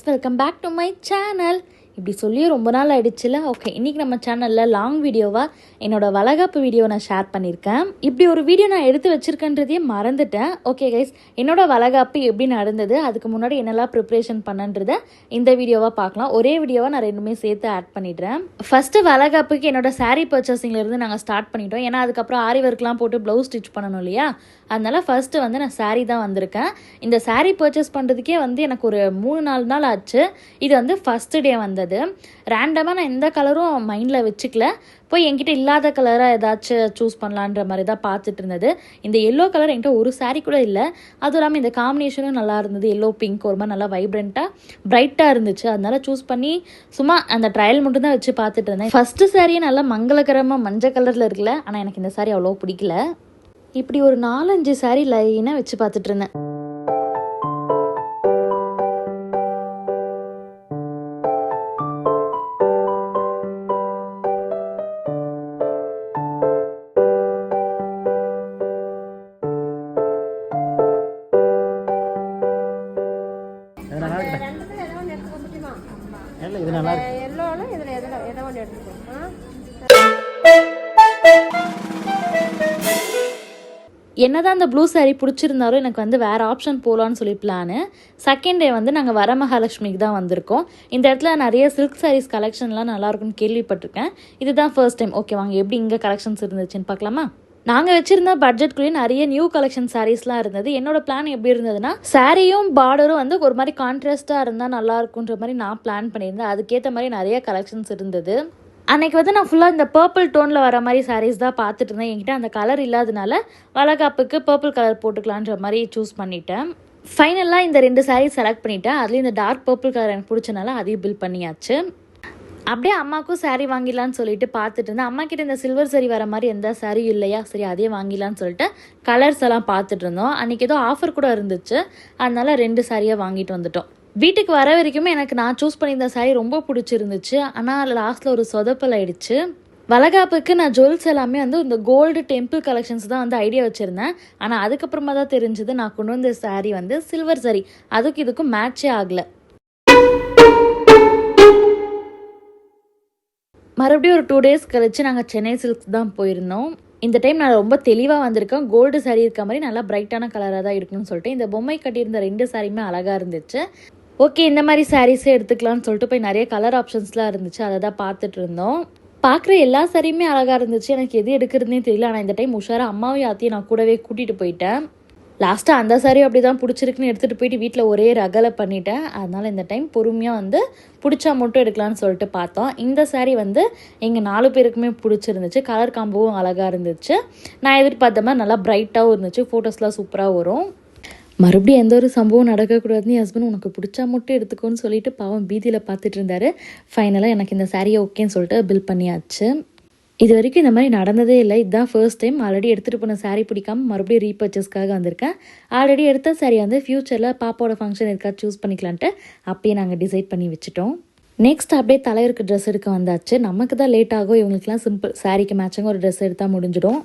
Welcome back to my channel. இப்படி சொல்லி ரொம்ப நாள் ஆயிடுச்சுல. ஓகே, இன்றைக்கி நம்ம சேனலில் லாங் வீடியோவாக என்னோட வளகாப்பு வீடியோ நான் ஷேர் பண்ணியிருக்கேன். இப்படி ஒரு வீடியோ நான் எடுத்து வச்சுருக்கேன்றதையே மறந்துட்டேன். ஓகே கைஸ், என்னோட வளகாப்பு எப்படி நடந்தது, அதுக்கு முன்னாடி என்னெல்லாம் ப்ரிப்ரேஷன் பண்ணன்றதை இந்த வீடியோவாக பார்க்கலாம். ஒரே வீடியோவாக நான் ரெண்டுமே சேர்த்து ஆட் பண்ணிடுறேன். ஃபஸ்ட்டு வளகாப்புக்கு என்னோட சாரீ பர்ச்சேசிங்லேருந்து நாங்கள் ஸ்டார்ட் பண்ணிட்டோம். ஏன்னா அதுக்கப்புறம் ஆரி ஒர்க்லாம் போட்டு ப்ளவுஸ் ஸ்டிச் பண்ணணும் இல்லையா, அதனால் ஃபஸ்ட்டு நான் சாரீ தான் வந்திருக்கேன். இந்த சாரீ பர்ச்சேஸ் பண்ணுறதுக்கே எனக்கு ஒரு 3-4 நாள் ஆச்சு. இது ஃபஸ்ட்டு டே வந்தது. ரேண்டமாக நான் எந்த கலரும் மைண்டில் வச்சுக்கல. போய் என்கிட்ட இல்லாத கலராக ஏதாச்சும் சூஸ் பண்ணலான்ற மாதிரி தான் பார்த்துட்டு இருந்தது. இந்த எல்லோ கலர் என்கிட்ட ஒரு சாரீ கூட இல்லை. அதுவும் இல்லாமல் இந்த காம்பினேஷனும் நல்லா இருந்தது. எல்லோ பிங்க் ஒரு மாதிரி நல்லா வைப்ரண்ட்டாக ப்ரைட்டாக இருந்துச்சு. அதனால சூஸ் பண்ணி சும்மா அந்த ட்ரையல் மட்டும் தான் வச்சு பார்த்துட்டு இருந்தேன். ஃபஸ்ட்டு சாரியே நல்லா மங்களகரமாக மஞ்சள் கலரில் இருக்குல்ல, ஆனால் எனக்கு இந்த சாரீ அவ்வளோ பிடிக்கல. இப்படி ஒரு 4-5 சாரீ லைனாக வச்சு பார்த்துட்டு இருந்தேன். என்னதான் அந்த ப்ளூ சாரீ பிடிச்சிருந்தாலும் எனக்கு வேறு ஆப்ஷன் போகலான்னு சொல்லி பிளானு. செகண்ட் டே நாங்கள் வரமகாலட்சுமிக்கு தான் வந்திருக்கோம். இந்த இடத்துல நிறைய சில்க் சாரீஸ் கலெக்ஷன்லாம் நல்லாயிருக்குன்னு கேள்விப்பட்டிருக்கேன். இதுதான் ஃபர்ஸ்ட் டைம். ஓகே வாங்க, எப்படி இங்கே கலெக்ஷன்ஸ் இருந்துச்சுன்னு பார்க்கலாமா? நாங்கள் வச்சுருந்த பட்ஜெட்குள்ளேயே நிறைய நியூ கலெக்ஷன் சாரீஸ்லாம் இருந்தது. என்னோட பிளான் எப்படி இருந்ததுன்னா, சாரியும் பார்டரும் ஒரு மாதிரி கான்ட்ராஸ்ட்டாக இருந்தால் நல்லாயிருக்குன்ற மாதிரி நான் பிளான் பண்ணியிருந்தேன். அதுக்கேற்ற மாதிரி நிறைய கலெக்ஷன்ஸ் இருந்தது. அன்றைக்கி நான் ஃபுல்லாக இந்த பர்பிள் டோனில் வர மாதிரி சாரீஸ் தான் பார்த்துட்டு இருந்தேன். என்கிட்ட அந்த கலர் இல்லாதனால வளகாப்புக்கு பர்பிள் கலர் போட்டுக்கலான்ற மாதிரி சூஸ் பண்ணிட்டேன். ஃபைனலாக இந்த 2 சாரீ செலக்ட் பண்ணிவிட்டேன். அதுலேயும் இந்த டார்க் பர்பிள் கலர் எனக்கு பிடிச்சனால அதையும் பில் பண்ணியாச்சு. அப்படியே அம்மாவுக்கும் சாரீ வாங்கிடலான்னு சொல்லிட்டு பார்த்துட்டு இருந்தேன். அம்மா கிட்ட இந்த சில்வர் சாரீ வர மாதிரி எந்த சாரியும் இல்லையா, சரி அதே வாங்கிடலான்னு சொல்லிட்டு கலர்ஸ் எல்லாம் பார்த்துட்டு இருந்தோம். அன்றைக்கி ஏதோ ஆஃபர் கூட இருந்துச்சு, அதனால 2 சாரியாக வாங்கிட்டு வந்துட்டோம். வீட்டுக்கு வர வரைக்குமே நான் சூஸ் பண்ணியிருந்த சாரீ ரொம்ப பிடிச்சிருந்துச்சு. ஆனால் லாஸ்ட்டில் ஒரு சொதப்பல் ஆயிடுச்சு. வளகாப்புக்கு நான் ஜுவல்ஸ் எல்லாமே இந்த கோல்டு டெம்பிள் கலெக்ஷன்ஸ் தான் ஐடியா வச்சுருந்தேன். ஆனால் அதுக்கப்புறமா தான் தெரிஞ்சது நான் கொண்டு வந்த சாரீ சில்வர் சாரீ. அதுக்கு இதுக்கும் மேட்சே ஆகலை. மறுபடியும் ஒரு 2 டேஸ் கழிச்சு நாங்கள் சென்னை சில்க்ஸ் தான் போயிருந்தோம். இந்த டைம் நான் ரொம்ப தெளிவாக வந்திருக்கேன். கோல்டு சாரீ இருக்க மாதிரி நல்லா பிரைட்டான கலராக தான் இருக்கணும்னு சொல்லிட்டு இந்த பொம்மை கட்டியிருந்த 2 சாரியுமே அழகாக இருந்துச்சு. ஓகே, இந்த மாதிரி சாரீஸே எடுத்துக்கலாம்னு சொல்லிட்டு போய் நிறைய கலர் ஆப்ஷன்ஸ்லாம் இருந்துச்சு, அதை தான் பார்த்துட்டு இருந்தோம். பார்க்குற எல்லா சாரியுமே அழகாக இருந்துச்சு. எனக்கு எது எடுக்கிறதுனே தெரியல. ஆனால் இந்த டைம் உஷாராக அம்மாவையும் ஆத்தையும் நான் கூடவே கூட்டிகிட்டு போயிட்டேன். லாஸ்ட்டாக அந்த சாரியும் அப்படி தான் பிடிச்சிருக்குன்னு எடுத்துகிட்டு போயிட்டு வீட்டில் ஒரே ரகலை பண்ணிட்டேன். அதனால் இந்த டைம் பொறுமையாக பிடிச்சா மட்டும் எடுக்கலான்னு சொல்லிட்டு பார்த்தோம். இந்த சாரீ எங்கள் 4 பேருக்குமே பிடிச்சிருந்துச்சு. கலர் காம்போவும் அழகாக இருந்துச்சு. நான் எதிர்பார்த்த மாதிரி நல்லா பிரைட்டாகவும் இருந்துச்சு. ஃபோட்டோஸ்லாம் சூப்பராக வரும். மறுபடியும் எந்த ஒரு சம்பவம் நடக்கக்கூடாதுன்னு ஹஸ்பண்ட் உனக்கு பிடிச்சா மட்டும் எடுத்துக்கோன்னு சொல்லிட்டு பாவம் பீதியில் பார்த்துட்டு இருந்தார். ஃபைனலாக எனக்கு இந்த சாரியை ஓகேன்னு சொல்லிட்டு பில் பண்ணியாச்சு. இது வரைக்கும் இந்த மாதிரி நடந்ததே இல்லை. இதுதான் ஃபர்ஸ்ட் டைம். ஆல்ரெடி எடுத்துகிட்டு போன சாரீ பிடிக்காமல் மறுபடியும் ரீபர்ச்சேஸ்க்காக வந்திருக்கேன். ஆல்ரெடி எடுத்த சாரீ ஃப்யூச்சரில் பாப்பாவோட ஃபங்க்ஷன் இருக்கா சூஸ் பண்ணிக்கலான்ட்டு அப்பயே நாங்கள் டிசைட் பண்ணி வச்சுட்டோம். நெக்ஸ்ட் அப்படியே தலைவருக்கு ட்ரெஸ் எடுக்க வந்தாச்சு. நமக்கு தான் லேட் ஆகும், இவங்களுக்குலாம் சிம்பிள் சாரீக்கு மேட்சிங் ஒரு ட்ரெஸ் எடுத்தால் முடிஞ்சிடும்.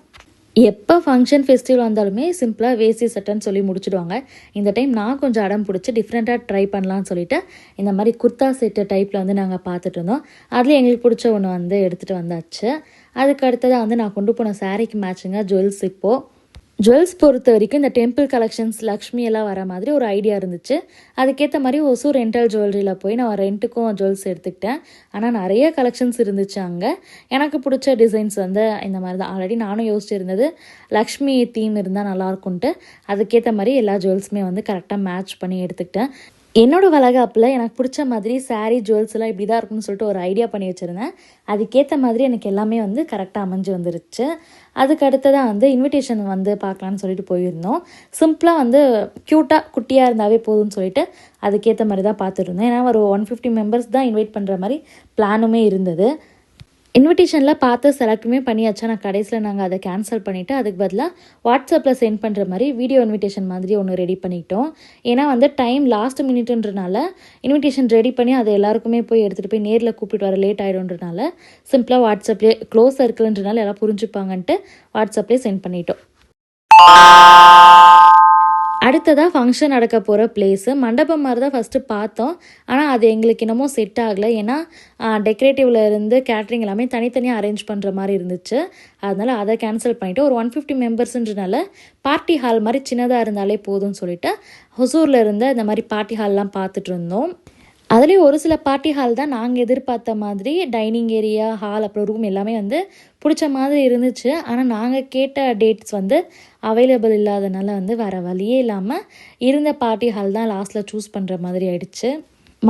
எப்போ ஃபங்க்ஷன் ஃபெஸ்டிவல் வந்தாலுமே சிம்பிளாக வேஷ்டி சட்டைன்னு சொல்லி முடிச்சுடுவாங்க. இந்த டைம் நான் கொஞ்சம் அடம் பிடிச்சி டிஃப்ரெண்ட்டாக ட்ரை பண்ணலான்னு சொல்லிட்டு இந்த மாதிரி குர்த்தா செட்டு டைப்பில் நாங்கள் பார்த்துட்டு இருந்தோம். அதில் எங்களுக்கு பிடிச்ச ஒன்று எடுத்துகிட்டு வந்தாச்சு. அதுக்கு அடுத்ததாக நான் கொண்டு போன சாரீக்கு மேட்சிங்காக ஜுவல்ஸ். இப்போது ஜுவல்ஸ் பொறுத்த வரைக்கும் இந்த டெம்பிள் கலெக்ஷன்ஸ் லக்ஷ்மி எல்லாம் வர மாதிரி ஒரு ஐடியா இருந்துச்சு. அதுக்கேற்ற மாதிரி ஒசூர் ரெண்டல் ஜுவல்லரியில் போய் நான் ரெண்ட்டுக்கும் ஜுவல்ஸ் எடுத்துக்கிட்டேன். ஆனால் நிறைய கலெக்ஷன்ஸ் இருந்துச்சு அங்கே. எனக்கு பிடிச்ச டிசைன்ஸ் இந்த மாதிரி தான். ஆல்ரெடி நானும் யோசிச்சிருந்தது லக்ஷ்மி தீம் இருந்தால் நல்லாயிருக்குன்ட்டு. அதுக்கேற்ற மாதிரி எல்லா ஜுவல்ஸுமே கரெக்டாக மேட்ச் பண்ணி எடுத்துக்கிட்டேன். என்னோடய வளகாப்பில் எனக்கு பிடிச்ச மாதிரி சாரீ ஜுவல்ஸ் எல்லாம் இப்படி தான் இருக்குன்னு சொல்லிட்டு ஒரு ஐடியா பண்ணி வச்சுருந்தேன். அதுக்கேற்ற மாதிரி எனக்கு எல்லாமே கரெக்டாக அமைஞ்சு வந்துருச்சு. அதுக்கு அடுத்ததாக இன்விடேஷன் பார்க்கலான்னு சொல்லிட்டு போயிருந்தோம். சிம்பிளாக க்யூட்டாக குட்டியாக இருந்தாவே போதும்னு சொல்லிட்டு அதுக்கேற்ற மாதிரி தான் பார்த்துட்டு இருந்தேன். ஏன்னா ஒரு 150 மெம்பர்ஸ் தான் இன்வைட் பண்ணுற மாதிரி பிளானுமே இருந்தது. இன்விடேஷனில் பார்த்து செலக்டுமே பண்ணியாச்சா. நான் கடைசியில் நாங்கள் அதை கேன்சல் பண்ணிவிட்டு அதுக்கு பதிலாக வாட்ஸ்அப்பில் சென்ட் பண்ணுற மாதிரி வீடியோ இன்விடேஷன் மாதிரி ஒன்று ரெடி பண்ணிக்கிட்டோம். ஏன்னா டைம் லாஸ்ட் மினிட்ன்றனால இன்விடேஷன் ரெடி பண்ணி அதை எல்லாருக்குமே போய் எடுத்துகிட்டு போய் நேரில் கூப்பிட்டு வர லேட் ஆகிடும்ன்றனால சிம்பிளாக வாட்ஸ்அப்லேயே க்ளோஸ் சர்க்கிள்ன்றனால எல்லாம் புரிஞ்சுப்பாங்கன்ட்டு வாட்ஸ்அப்லேயே சென்ட் பண்ணிட்டோம். அடுத்ததாக ஃபங்க்ஷன் நடக்க போகிற பிளேஸு மண்டபம் மாதிரி தான் ஃபஸ்ட்டு பார்த்தோம். ஆனால் அது எங்களுக்கு என்னமோ செட் ஆகலை. ஏன்னா டெக்கரேட்டிவில் இருந்து கேட்ரிங் எல்லாமே தனித்தனியாக அரேஞ்ச் பண்ணுற மாதிரி இருந்துச்சு. அதனால் அதை கேன்சல் பண்ணிவிட்டு ஒரு 150 மெம்பர்ஸுன்றனால பார்ட்டி ஹால் மாதிரி சின்னதாக இருந்தாலே போதும்னு சொல்லிட்டு ஹொசூரில் இருந்த இந்த மாதிரி பார்ட்டி ஹால்லாம் பார்த்துட்டு இருந்தோம். அதுலேயும் ஒரு சில பார்ட்டி ஹால் தான் நாங்கள் எதிர்பார்த்த மாதிரி டைனிங் ஏரியா, ஹால், அப்புறம் ரூம் எல்லாமே வந்து பிடிச்ச மாதிரி இருந்துச்சு. ஆனால் நாங்கள் கேட்ட டேட்ஸ் வந்து அவைலபிள் இல்லாதனால வந்து வேறு வழியே இல்லாமல் இருந்த பார்ட்டி ஹால் தான் லாஸ்ட்டில் சூஸ் பண்ணுற மாதிரி ஆயிடுச்சு.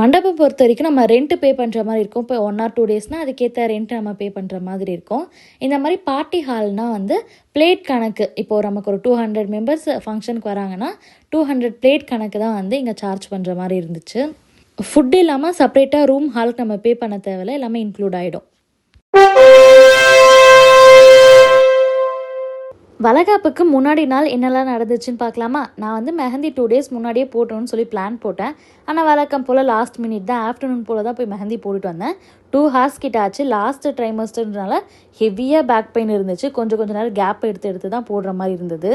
மண்டபம் பொறுத்த வரைக்கும் நம்ம ரெண்ட்டு பே பண்ணுற மாதிரி இருக்கும். இப்போ 1 or 2 டேஸ்னால் அதுக்கேற்ற ரெண்ட் நம்ம பே பண்ணுற மாதிரி இருக்கும். இந்த மாதிரி பார்ட்டி ஹால்னால் வந்து பிளேட் கணக்கு, இப்போது நமக்கு ஒரு 200 மெம்பர்ஸ் ஃபங்க்ஷனுக்கு வராங்கன்னா 200 பிளேட் கணக்கு தான் வந்து இங்கே சார்ஜ் பண்ணுற மாதிரி இருந்துச்சு. ஃபுட் இல்லாமல் செப்பரேட்டாக ரூம், ஹாலுக்கு நம்ம பே பண்ண தேவையில்லை, எல்லாமே இன்க்ளூட் ஆகிடும். வளகாப்புக்கு முன்னாடி நாள் என்னெல்லாம் நடந்துச்சுன்னு பார்க்கலாமா? நான் வந்து மெஹந்தி 2 டேஸ் முன்னாடியே போட்டணும்னு சொல்லி பிளான் போட்டேன். ஆனால் வழக்கம் போல் லாஸ்ட் மினிட் தான், ஆஃப்டர்நூன் போல் தான் போய் மெஹந்தி போட்டுட்டு வந்தேன். 2 hours கிட்ட ஆச்சு. லாஸ்ட் ட்ரைமஸ்டர்னால ஹெவியாக பேக் பெயின் இருந்துச்சு. கொஞ்சம் நேரம் கேப் எடுத்து தான் போடுற மாதிரி இருந்தது.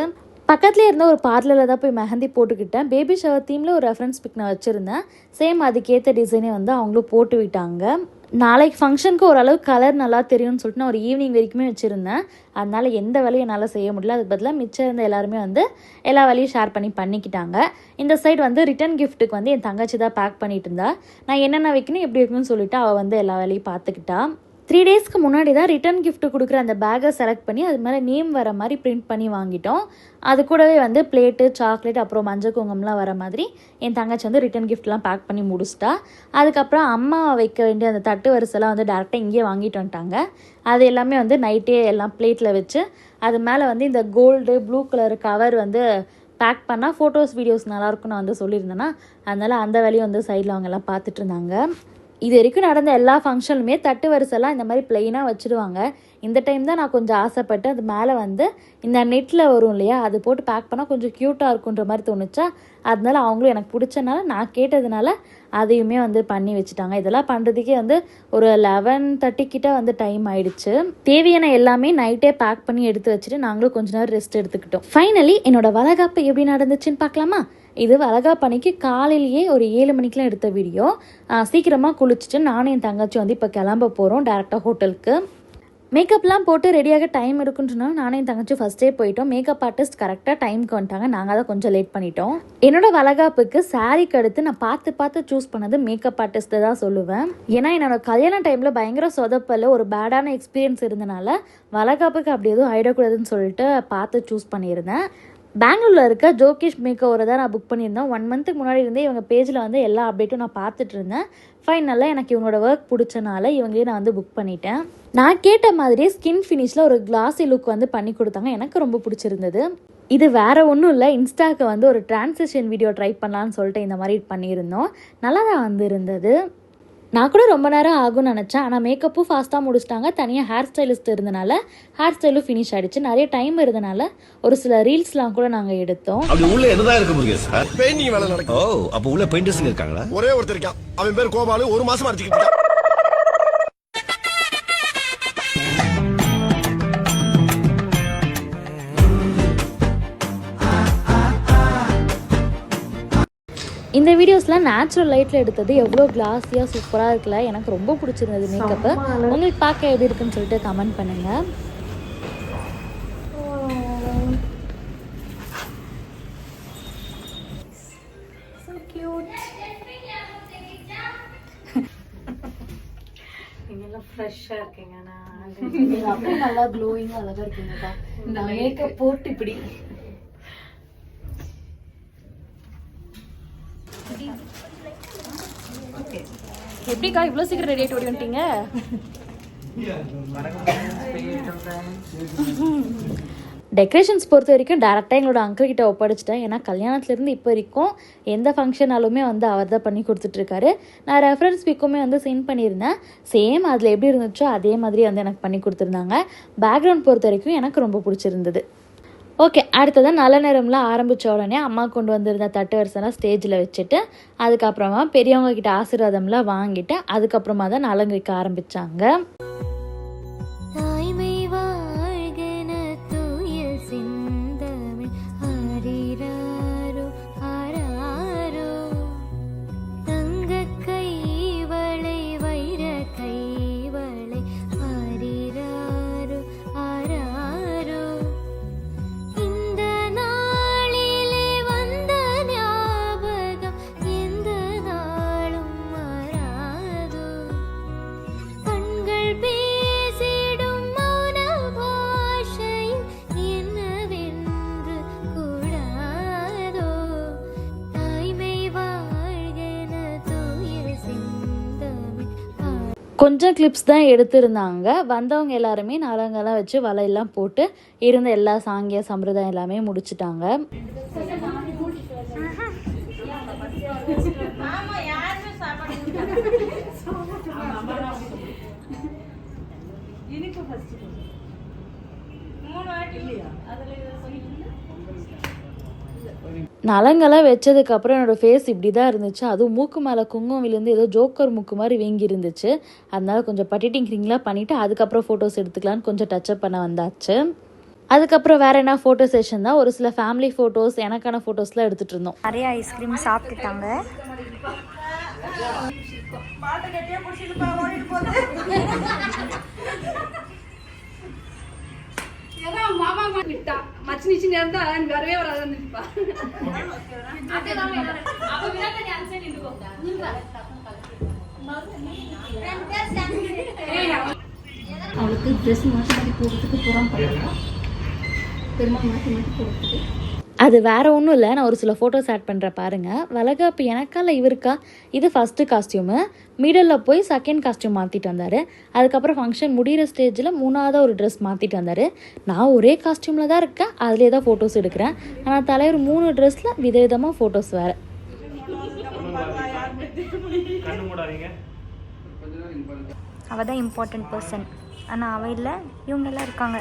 பக்கத்துலேயே இருந்த ஒரு பார்லரில் தான் போய் மெஹந்தி போட்டுக்கிட்டேன். பேபி ஷவர் தீமில் ஒரு ரெஃபரன்ஸ் பிக் நான் வச்சுருந்தேன். சேம் அதுக்கேற்ற டிசைனே வந்து அவங்களும் போட்டு விட்டாங்க. நாளைக்கு ஃபங்க்ஷனுக்கு ஓரளவு கலர் நல்லா தெரியும்னு சொல்லிட்டு நான் ஒரு ஈவினிங் வரைக்குமே வச்சுருந்தேன். அதனால் எந்த வேலையும் என்னால் செய்ய முடியல. அதுக்கு பதிலாக மிச்சம் இருந்த எல்லாருமே வந்து எல்லா வேலையும் ஷேர் பண்ணிக்கிட்டாங்க. இந்த சைடு வந்து ரிட்டன் கிஃப்ட்டுக்கு வந்து என் தங்கச்சி தான் பேக் பண்ணிட்டு இருந்தா. நான் என்னென்ன வைக்கணும் எப்படி வைக்கணும்னு சொல்லிட்டு அவள் வந்து எல்லா வேலையும் பார்த்துக்கிட்டா. 3 டேஸ்க்கு முன்னாடி தான் ரிட்டன் கிஃப்ட்டு கொடுக்குற அந்த பேக்கை செலக்ட் பண்ணி அது மேலே நேம் வர மாதிரி பிரிண்ட் பண்ணி வாங்கிட்டோம். அது கூடவே வந்து பிளேட்டு, சாக்லேட், அப்புறம் மஞ்சள் குங்குமம்லாம் வர மாதிரி என் தங்கச்சி வந்து ரிட்டன் கிஃப்ட்லாம் பேக் பண்ணி முடிச்சிட்டா. அதுக்கப்புறம் அம்மா வைக்க வேண்டிய அந்த தட்டு வரிசைலாம் வந்து டேரெக்டாக இங்கேயே வாங்கிட்டு வந்துட்டாங்க. அது எல்லாமே வந்து நைட்டே எல்லாம் பிளேட்டில் வச்சு அது மேலே வந்து இந்த கோல்டு ப்ளூ கலர் கவர் வந்து பேக் பண்ணால் ஃபோட்டோஸ் வீடியோஸ் நல்லாயிருக்கும் நான் வந்து சொல்லியிருந்தேன்னா, அதனால் அந்த வேலையும் வந்து சைடில் அவங்க எல்லாம் பார்த்துட்டு இருந்தாங்க. இது வரைக்கும் நடந்த எல்லா ஃபங்க்ஷனுமே தட்டு வரிசைலாம் இந்த மாதிரி பிளெயினாக வச்சுடுவாங்க. இந்த டைம் தான் நான் கொஞ்சம் ஆசைப்பட்டு அது மேலே வந்து இந்த நெட்டில் வரும் இல்லையா, அது போட்டு பேக் பண்ணால் கொஞ்சம் க்யூட்டாக இருக்குன்ற மாதிரி தோணுச்சா. அதனால அவங்களும் எனக்கு பிடிச்சனால நான் கேட்டதுனால அதையுமே வந்து பண்ணி வச்சுட்டாங்க. இதெல்லாம் பண்ணுறதுக்கே வந்து ஒரு 11:30 கிட்ட வந்து டைம் ஆயிடுச்சு. தேவையான எல்லாமே நைட்டே பேக் பண்ணி எடுத்து வச்சுட்டு நாங்களும் கொஞ்ச நேரம் ரெஸ்ட் எடுத்துக்கிட்டோம். ஃபைனலி என்னோட வளகாப்பு எப்படி நடந்துச்சுன்னு பார்க்கலாமா? இது வளகாப்பு அன்னைக்கு காலையிலேயே ஒரு 7 மணிக்கெலாம் எடுத்த வீடியோ. சீக்கிரமாக குளிச்சுட்டு நானும் என் தங்கச்சி வந்து இப்போ கிளம்ப போகிறோம் டேரெக்டாக ஹோட்டலுக்கு. மேக்கப்லாம் போட்டு ரெடியாக டைம் இருக்குன்னு நானே என் தங்கச்சி ஃபஸ்ட்டே போயிட்டோம். மேக்கப் ஆர்டிஸ்ட் கரெக்டாக டைமுக்கு வந்துட்டாங்க. நாங்கள் தான் கொஞ்சம் லேட் பண்ணிட்டோம். என்னோட வளகாப்புக்கு சாரீக்கு அடுத்து நான் பார்த்து சூஸ் பண்ணது மேக்கப் ஆர்டிஸ்ட்டை தான் சொல்லுவேன். ஏன்னா என்னோட கல்யாண டைமில் பயங்கர சொதப்பல் ஒரு பேடான எக்ஸ்பீரியன்ஸ் இருந்தனால வளகாப்புக்கு அப்படி எதுவும் ஆகிடக்கூடாதுன்னு சொல்லிட்டு பார்த்து சூஸ் பண்ணியிருந்தேன். பெங்களூரில் இருக்க ஜோகேஷ் மேக்கோவரை தான் நான் புக் பண்ணியிருந்தேன். 1 மந்த்துக்கு முன்னாடி இருந்தே இவங்க பேஜில் வந்து எல்லா அப்டேட்டும் நான் பார்த்துட்டு இருந்தேன். ஃபைனலாக எனக்கு இவங்களோட ஒர்க் பிடிச்சனால இவங்களே நான் வந்து புக் பண்ணிட்டேன். நான் கேட்ட மாதிரியே ஸ்கின் ஃபினிஷில் ஒரு கிளாஸி லுக் வந்து பண்ணி கொடுத்தாங்க. எனக்கு ரொம்ப பிடிச்சிருந்தது. இது வேறு ஒன்றும் இல்லை, இன்ஸ்டாக்கு வந்து ஒரு டிரான்சிஷன் வீடியோ ட்ரை பண்ணலான்னு சொல்லிட்டு இந்த மாதிரி பண்ணியிருந்தோம். நல்லா தான் வந்து இருந்தது. நான் கூட ரொம்ப நேரம் ஆகும்னு நினச்சேன். ஆனால் மேக்கப்பும் ஃபாஸ்ட்டாக முடிச்சிட்டாங்க. தனியாக ஹேர் ஸ்டைலிஸ்ட் இருந்தனால ஹேர் ஸ்டைலும் ஃபினிஷ் ஆகிடுச்சு. நிறைய டைம் இருந்தனால ஒரு சில ரீல்ஸ்லாம் கூட நாங்கள் எடுத்தோம். அப்படி உள்ள என்னதான் இருக்க முடியும் சார்? பெயிண்டிங் வேலை நடக்கும். ஓ, அப்ப உள்ள பெயிண்டர்ஸ் இருக்காங்களா? ஒரே ஒருத்தர் இருக்கான். அவன் பேர் கோபாலு. 1 மாசமா அடிச்சிட்டு இருக்கான். இந்த வீடியோஸ்லாம் நேச்சுரல் லைட்டில் எடுத்தது எவ்வளோ கிளாஸியாக சூப்பராக இருக்குல்ல. எனக்கு ரொம்ப பிடிச்சிருந்தது மேக்கப்பு. உங்களுக்கு பார்க்க எப்படி இருக்குன்னு சொல்லிட்டு கமெண்ட் பண்ணுங்கள். ஃப்ரெஷ்ஷாக இருக்கீங்க. நான் அப்படியே நல்லா க்ளோயிங்காக அழகாக இருக்கீங்கப்பா. இந்த மேக்கப் போட்டு இப்படி எப்படிக்கா இவ்வளோ சீக்கிரம் ரெடி ஆகிட்டு ஓடி வந்துட்டீங்க? டெக்கரேஷன்ஸ் பொறுத்த வரைக்கும் டேரெக்டாக எங்களோட அங்கிள் கிட்ட ஒப்படைச்சிட்டேன். ஏன்னா கல்யாணத்துலேருந்து இப்போ வரைக்கும் எந்த ஃபங்க்ஷனாலுமே வந்து அவர் தான் பண்ணி கொடுத்துட்ருக்காரு. நான் ரெஃபரன்ஸ் பிக்குமே வந்து சென்ட் பண்ணியிருந்தேன். சேம் அதில் எப்படி இருந்துச்சோ அதே மாதிரி வந்து எனக்கு பண்ணி கொடுத்துருந்தாங்க. பேக்ரவுண்ட் பொறுத்த வரைக்கும் எனக்கு ரொம்ப பிடிச்சிருந்தது. ஓகே, அடுத்ததான் நல்ல நேரம்லாம் ஆரம்பித்த உடனே அம்மா கொண்டு வந்திருந்த தட்டு வரிசைலாம் ஸ்டேஜில் வச்சுட்டு அதுக்கப்புறமா பெரியவங்க கிட்ட ஆசீர்வாதம்லாம் வாங்கிட்டு அதுக்கப்புறமா தான் நலங்கு வைக்க ஆரம்பித்தாங்க. கொஞ்சம் கிளிப்ஸ் தான் எடுத்திருந்தாங்க. வந்தவங்க எல்லாருமே நலங்கெல்லாம் வச்சு வலையெல்லாம் போட்டு இருந்த எல்லா சாங்கிய சம்பிரதாயம் எல்லாமே முடிச்சிட்டாங்க. நலங்கெல்லாம் வச்சதுக்கப்புறம் என்னோடய ஃபேஸ் இப்படி தான் இருந்துச்சு. அதுவும் மூக்கு மேலே குங்குமம் விழுந்து ஏதோ ஜோக்கர் மூக்கு மாதிரி வீங்கி இருந்துச்சு. அதனால கொஞ்சம் பட்டிட்டிங் கிரிங்லாம் பண்ணிவிட்டு அதுக்கப்புறம் ஃபோட்டோஸ் எடுத்துக்கலான்னு கொஞ்சம் டச்சப் பண்ண வந்தாச்சு. அதுக்கப்புறம் வேறு என்ன ஃபோட்டோ செஷன் தான். ஒரு சில ஃபேமிலி ஃபோட்டோஸ், எனக்கான ஃபோட்டோஸ்லாம் எடுத்துகிட்டு இருந்தோம். நிறைய ஐஸ்கிரீம் சாப்பிட்டுட்டாங்க. வரவே வராதுப்பா. அவளுக்கு ட்ரெஸ் மாற்றி மாற்றி போடுறதுக்கு புறம் பண்ணலாம். பெருமாள் மாற்றி மாற்றி போடுறதுக்கு அது வேறு ஒன்றும் இல்லை. நான் ஒரு சில ஃபோட்டோஸ் ஆட் பண்ணுறேன் பாருங்கள். வளகாப்பு எனக்கா இல்லை இவருக்கா? இது ஃபஸ்ட்டு காஸ்டியூமு. மிடலில் போய் செகண்ட் காஸ்டியூம் மாற்றிட்டு வந்தார். அதுக்கப்புறம் ஃபங்க்ஷன் முடிகிற ஸ்டேஜில் 3ஆவது ஒரு ட்ரெஸ் மாற்றிட்டு வந்தார். நான் ஒரே காஸ்டியூமில் தான் இருக்கேன், அதிலே தான் ஃபோட்டோஸ் எடுக்கிறேன். ஆனால் தலைவர் 3 ட்ரெஸ்ஸில் விதவிதமாக ஃபோட்டோஸ் வேறு. அவள் தான் இம்பார்ட்டன்ட் பர்சன். ஆனால் அவள் இல்லை, இவங்கெல்லாம் இருக்காங்க.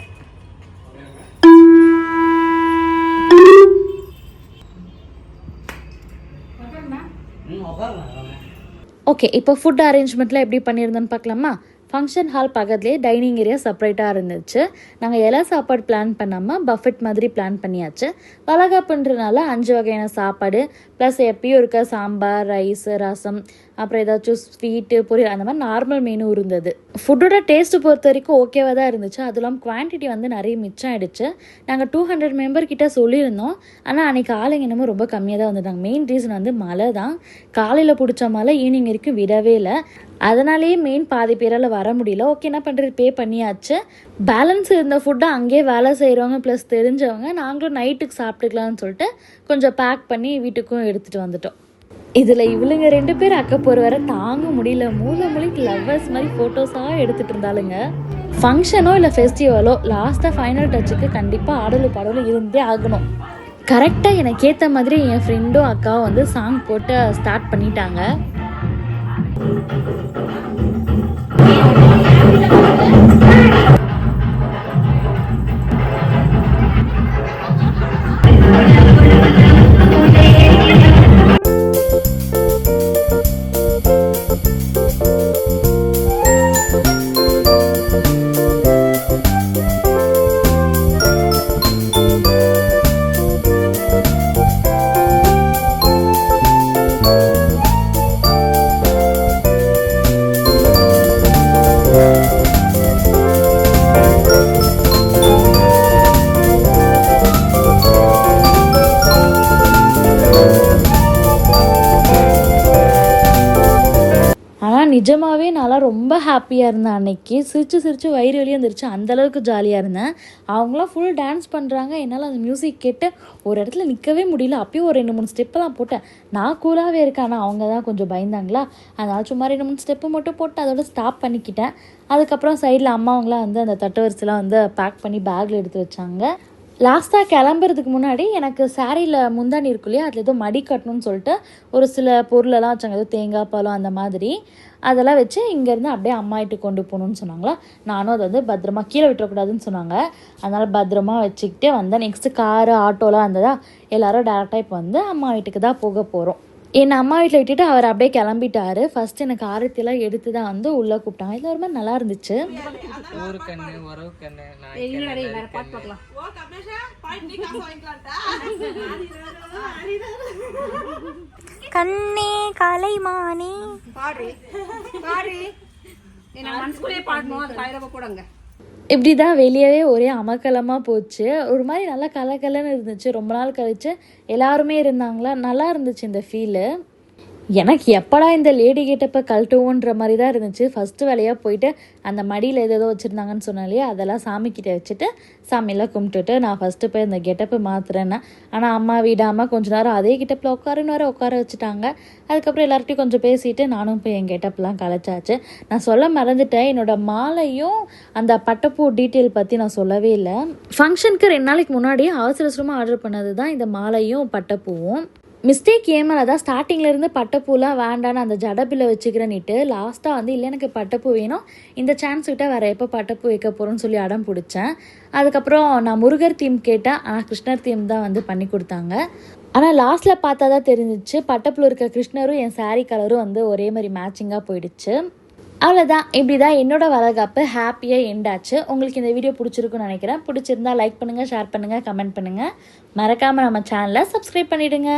ஓகே, இப்போ ஃபுட் அரேஞ்ச்மெண்ட்லாம் எப்படி பண்ணியிருந்தோன்னு பார்க்கலாமா? ஃபங்க்ஷன் ஹால் பக்கத்துலேயே டைனிங் ஏரியா செப்பரேட்டாக இருந்துச்சு. நாங்கள் எல்லா சாப்பாடு பிளான் பண்ணாமல் பஃபெட் மாதிரி பிளான் பண்ணியாச்சு. வளகாப்புன்றனால 5 வகையான சாப்பாடு ப்ளஸ் எப்பயும் இருக்க சாம்பார், ரைஸ், ரசம், அப்புறம் ஏதாச்சும் ஸ்வீட்டு, பொரியல், அந்த மாதிரி நார்மல் மெனு இருந்தது. ஃபுட்டோட டேஸ்ட்டு பொறுத்த வரைக்கும் ஓகேவாக தான் இருந்துச்சு. அதுவும் இல்லாமல் குவான்டிட்டி வந்து நிறைய மிச்சம் ஆகிடுச்சு. நாங்கள் 200 மெம்பர் கிட்ட சொல்லியிருந்தோம். ஆனால் அன்றைக்கி ஆளுங்க என்னமோ ரொம்ப கம்மியாக தான் வந்துட்டாங்க. மெயின் ரீசன் வந்து மழை தான். காலையில் பிடிச்ச மழை ஈவினிங் வரைக்கும் விடவே இல்லை. அதனாலேயே மெயின் பாதி பேரால் வர முடியல. ஓகே, என்ன பண்ணுறது, பே பண்ணியாச்சு. பேலன்ஸ் இருந்த ஃபுட்டை அங்கேயே வேலை செய்கிறவங்க ப்ளஸ் தெரிஞ்சவங்க நாங்களும் நைட்டுக்கு சாப்பிட்டுக்கலாம்னு சொல்லிட்டு கொஞ்சம் பேக் பண்ணி வீட்டுக்கும் எடுத்துகிட்டு வந்துட்டோம். இதில் இவளுங்க 2 பேர் அக்கப்போர் வர தாங்க முடியல. மூளைக்கு லவ்வர்ஸ் மாதிரி ஃபோட்டோஸாக எடுத்துகிட்டு இருந்தாலுங்க. ஃபங்க்ஷனோ இல்லை ஃபெஸ்டிவலோ லாஸ்ட்டாக ஃபைனல் டச்சுக்கு கண்டிப்பாக ஆடலும் பாடலும் இருந்தே ஆகணும். கரெக்டாக எனக்கு ஏற்ற மாதிரி என் ஃப்ரெண்டும் அக்காவும் வந்து சாங் போட்டு ஸ்டார்ட் பண்ணிட்டாங்க. நிஜமாகவே நான்லாம் ரொம்ப ஹாப்பியாக இருந்தேன். அன்னைக்கு சிரித்து வயிறு வலியாக இருந்துருச்சு. அந்தளவுக்கு ஜாலியாக இருந்தேன். அவங்களாம் ஃபுல் டான்ஸ் பண்ணுறாங்க. என்னால் அந்த மியூசிக் கேட்டு ஒரு இடத்துல நிற்கவே முடியல. அப்பயும் ஒரு 2-3 ஸ்டெப்பெல்லாம் போட்டேன். நான் கூலாகவே இருக்கேன், ஆனால் அவங்க தான் கொஞ்சம் பயந்தாங்களா. அதனால் சும்மா 2-3 ஸ்டெப்பு மட்டும் போட்டு அதோட ஸ்டாப் பண்ணிக்கிட்டேன். அதுக்கப்புறம் சைடில் அம்மாவங்களாம் வந்து அந்த தட்டுவரிசெலாம் வந்து பேக் பண்ணி பேக்கில் எடுத்து வச்சாங்க. லாஸ்ட்டாக கிளம்புறதுக்கு முன்னாடி எனக்கு சாரியில் முந்தாணி இருக்கும் இல்லையா, அதில் ஏதோ மடி கட்டணும்னு சொல்லிட்டு ஒரு சில பொருளெல்லாம் வச்சாங்க. ஏதோ தேங்காய் பழம் அந்த மாதிரி அதெல்லாம் வச்சு இங்கேருந்து அப்படியே அம்மா வீட்டுக்கு கொண்டு போகணுன்னு சொன்னாங்களா. நானும் அதை வந்து பத்திரமா கீழே விட்டுறக்கூடாதுன்னு சொன்னாங்க. அதனால் பத்திரமா வச்சுக்கிட்டே வந்தேன். நெக்ஸ்ட்டு காரு ஆட்டோலாம் இருந்ததா, எல்லோரும் டேரெக்டாக இப்போ வந்து அம்மா வீட்டுக்கு தான் போக போகிறோம். என்னை அம்மா வீட்டில் விட்டுட்டு அவர் அப்படியே கிளம்பிட்டாரு. ஃபர்ஸ்ட் எனக்கு ஆரத்தியெல்லாம் எடுத்து தான் வந்து உள்ளே கூப்பிட்டாங்க. இது ஒரு மாதிரி நல்லா இருந்துச்சு. கண்ணே கலைமானே இப்படி தான் வெளியவே ஒரே அமக்கலமாக போச்சு. ஒரு மாதிரி நல்லா கலக்கலன்னு இருந்துச்சு. ரொம்ப நாள் கழிச்சு எல்லாருமே இருந்தாங்களா, நல்லா இருந்துச்சு இந்த ஃபீலு. எனக்கு எப்படா இந்த லேடி கெட்டப்பை கழட்டுவோன்ற மாதிரி தான் இருந்துச்சு. ஃபஸ்ட்டு வேலையாக போயிட்டு அந்த மடியில் ஏதோ வச்சுருந்தாங்கன்னு சொன்னாலே அதெல்லாம் சாமிக்கிட்ட வச்சுட்டு சாமியெல்லாம் கும்பிட்டுட்டு நான் ஃபஸ்ட்டு போய் அந்த கெட்டப்பை மாற்றுறேன்னா, ஆனால் அம்மா விடாமல் கொஞ்ச நேரம் அதே கெட்டப்பில் உட்கார வச்சுட்டாங்க. அதுக்கப்புறம் எல்லார்ட்டையும் கொஞ்சம் பேசிட்டு நானும் போய் என் கெட்டப்லாம் கலைச்சாச்சு. நான் சொல்ல மறந்துட்டேன், என்னோடய மாலையும் அந்த பட்டைப்பூ டீட்டெயில் பற்றி நான் சொல்லவே இல்லை. ஃபங்க்ஷனுக்கு 2 நாளைக்கு முன்னாடியே அவசரமாக ஆர்டர் பண்ணது தான் இந்த மாலையும் பட்டைப்பூவும். மிஸ்டேக் ஏமால தான் ஸ்டார்டிங்லேருந்து பட்டைப்பூலாம் வேண்டான்னு அந்த ஜடப்பில் வச்சுக்கிறேன்னிட்டு லாஸ்ட்டாக வந்து இல்லை எனக்கு பட்டைப்பூ வேணும், இந்த சான்ஸ் கிட்ட வேறு எப்போ பட்டைப்பூ வைக்க போகிறோன்னு சொல்லி அடம் பிடிச்சேன். அதுக்கப்புறம் நான் முருகர் தீம் கேட்டேன், ஆனால் கிருஷ்ணர் தீம் தான் வந்து பண்ணி கொடுத்தாங்க. ஆனால் லாஸ்ட்டில் பார்த்தா தான் தெரிஞ்சிச்சு பட்டைப்பூ இருக்க கிருஷ்ணரும் என் சாரீ கலரும் வந்து ஒரே மாதிரி மேட்சிங்காக போயிடுச்சு. அவ்வளோதான், இப்படி தான் என்னோட வளகாப்பு ஹாப்பியாக எண்டாச்சு. உங்களுக்கு இந்த வீடியோ பிடிச்சிருக்குன்னு நினைக்கிறேன். பிடிச்சிருந்தா லைக் பண்ணுங்கள், ஷேர் பண்ணுங்கள், கமெண்ட் பண்ணுங்கள். மறக்காமல் நம்ம சேனலை சப்ஸ்கிரைப் பண்ணிவிடுங்க.